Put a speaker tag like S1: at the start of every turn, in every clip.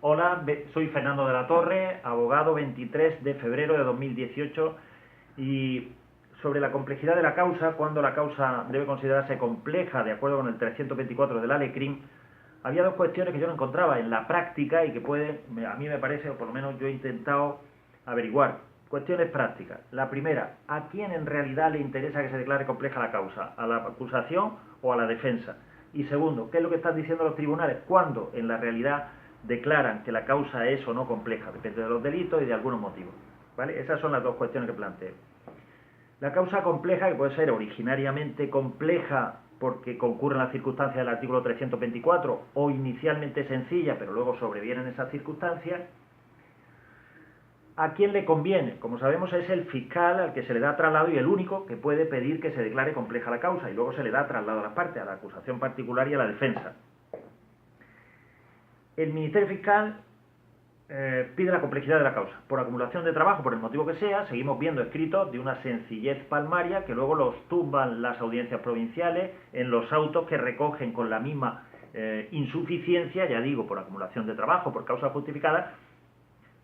S1: Hola, soy Fernando de la Torre, abogado, 23 de febrero de 2018, y sobre la complejidad de la causa, cuando la causa debe considerarse compleja de acuerdo con el 324 del ALECRIM, había dos cuestiones que yo no encontraba en la práctica y que a mí me parece, o por lo menos yo he intentado averiguar. Cuestiones prácticas. La primera, ¿a quién en realidad le interesa que se declare compleja la causa? ¿A la acusación o a la defensa? Y segundo, ¿qué es lo que están diciendo los tribunales? ¿Cuándo en la realidad declaran que la causa es o no compleja? Depende de los delitos y de algunos motivos, ¿vale? Esas son las dos cuestiones que planteo. La causa compleja, que puede ser originariamente compleja porque concurren las circunstancias del artículo 324, o inicialmente sencilla, pero luego sobrevienen esas circunstancias. ¿A quién le conviene? Como sabemos, es el fiscal al que se le da traslado y el único que puede pedir que se declare compleja la causa, y luego se le da traslado a las partes, a la acusación particular y a la defensa. El Ministerio Fiscal pide la complejidad de la causa. Por acumulación de trabajo, por el motivo que sea, seguimos viendo escritos de una sencillez palmaria que luego los tumban las audiencias provinciales en los autos que recogen con la misma insuficiencia, ya digo, por acumulación de trabajo, por causa justificada,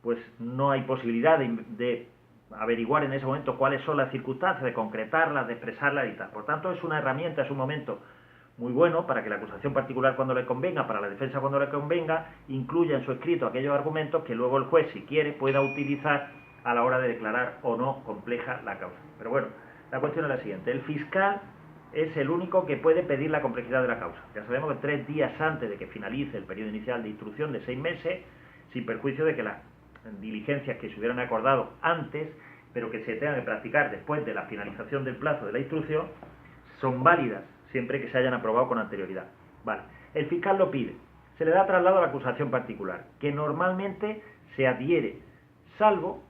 S1: pues no hay posibilidad de averiguar en ese momento cuáles son las circunstancias, de concretarlas, de expresarlas y tal. Por tanto, es una herramienta, es un momento muy bueno para que la acusación particular, cuando le convenga, para la defensa cuando le convenga, incluya en su escrito aquellos argumentos que luego el juez, si quiere, pueda utilizar a la hora de declarar o no compleja la causa. Pero bueno, la cuestión es la siguiente. El fiscal es el único que puede pedir la complejidad de la causa. Ya sabemos que 3 días antes de que finalice el periodo inicial de instrucción de 6 meses, sin perjuicio de que las diligencias que se hubieran acordado antes, pero que se tengan que practicar después de la finalización del plazo de la instrucción, son válidas siempre que se hayan aprobado con anterioridad. Vale, el fiscal lo pide, se le da traslado a la acusación particular, que normalmente se adhiere, salvo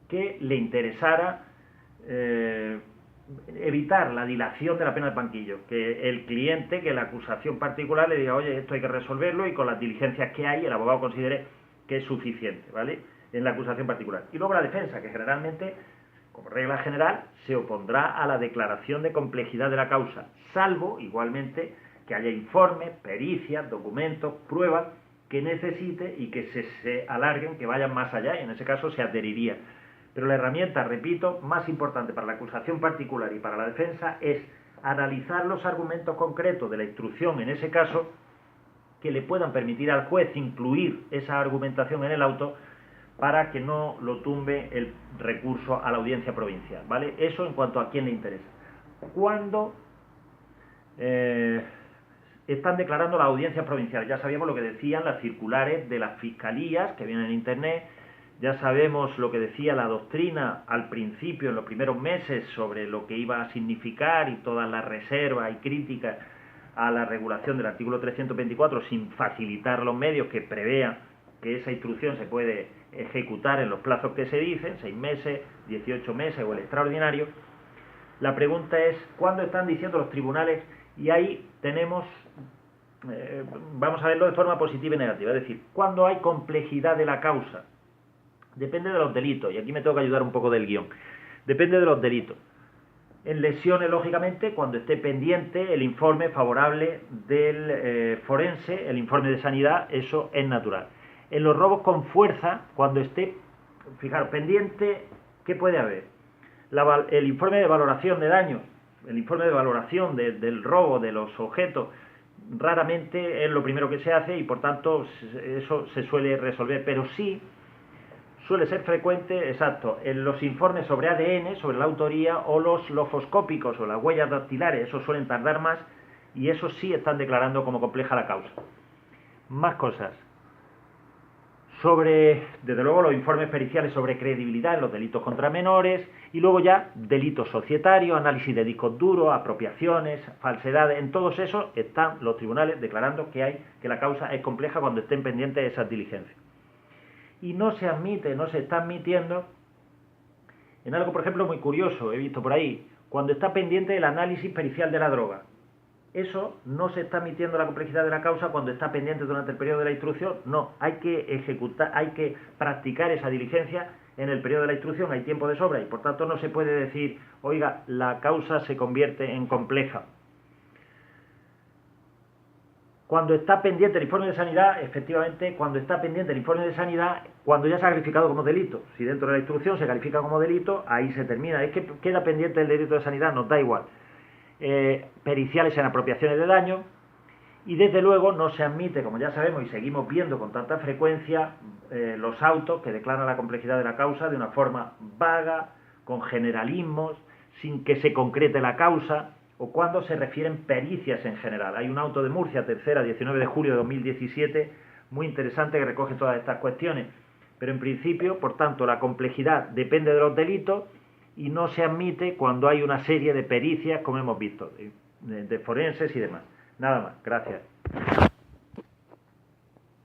S1: que le interesara evitar la dilación de la pena del banquillo, que el cliente, que la acusación particular le diga, oye, esto hay que resolverlo, y con las diligencias que hay, el abogado considere que es suficiente, ¿vale?, en la acusación particular. Y luego la defensa, que generalmente, como regla general, se opondrá a la declaración de complejidad de la causa, salvo, igualmente, que haya informes, pericias, documentos, pruebas que necesite y que se alarguen, que vayan más allá, y en ese caso se adheriría. Pero la herramienta, repito, más importante para la acusación particular y para la defensa es analizar los argumentos concretos de la instrucción, en ese caso, que le puedan permitir al juez incluir esa argumentación en el auto para que no lo tumbe el recurso a la audiencia provincial, ¿vale? Eso en cuanto a quién le interesa. Cuando están declarando las audiencias provinciales, ya sabíamos lo que decían las circulares de las fiscalías que vienen en internet, ya sabemos lo que decía la doctrina al principio, en los primeros meses, sobre lo que iba a significar y todas las reservas y críticas a la regulación del artículo 324 sin facilitar los medios que prevean que esa instrucción se puede ejecutar en los plazos que se dicen, 6 meses, 18 meses o el extraordinario. La pregunta es, ¿cuándo están diciendo los tribunales? Y ahí tenemos, vamos a verlo de forma positiva y negativa, es decir, ¿cuándo hay complejidad de la causa? Depende de los delitos, y aquí me tengo que ayudar un poco del guión. Depende de los delitos. En lesiones, lógicamente, cuando esté pendiente el informe favorable del forense, el informe de sanidad, eso es natural. En los robos con fuerza, cuando esté, fijaros, pendiente, ¿qué puede haber? El informe de valoración de daño, el informe de valoración del robo de los objetos, raramente es lo primero que se hace y por tanto eso se suele resolver, pero sí suele ser frecuente, exacto, en los informes sobre ADN, sobre la autoría, o los lofoscópicos o las huellas dactilares, esos suelen tardar más y eso sí están declarando como compleja la causa. Más cosas. Sobre, desde luego, los informes periciales sobre credibilidad en los delitos contra menores, y luego ya delitos societarios, análisis de discos duros, apropiaciones, falsedades. En todos esos están los tribunales declarando que la causa es compleja cuando estén pendientes de esas diligencias. Y no se admite, no se está admitiendo en algo, por ejemplo, muy curioso, he visto por ahí, cuando está pendiente el análisis pericial de la droga. Eso no se está admitiendo la complejidad de la causa cuando está pendiente durante el periodo de la instrucción. No, hay que ejecutar, hay que practicar esa diligencia en el periodo de la instrucción, hay tiempo de sobra y por tanto no se puede decir, oiga, la causa se convierte en compleja. Cuando está pendiente el informe de sanidad, efectivamente, cuando está pendiente el informe de sanidad, cuando ya se ha calificado como delito. Si dentro de la instrucción se califica como delito, ahí se termina. Es que queda pendiente el delito de sanidad, nos da igual. Periciales en apropiaciones de daño, y desde luego no se admite, como ya sabemos y seguimos viendo con tanta frecuencia, los autos que declaran la complejidad de la causa de una forma vaga, con generalismos, sin que se concrete la causa, o cuando se refieren pericias en general. Hay un auto de Murcia, tercera, 19 de julio de 2017, muy interesante, que recoge todas estas cuestiones. Pero en principio, por tanto, la complejidad depende de los delitos y no se admite cuando hay una serie de pericias, como hemos visto, de forenses y demás. Nada más, gracias.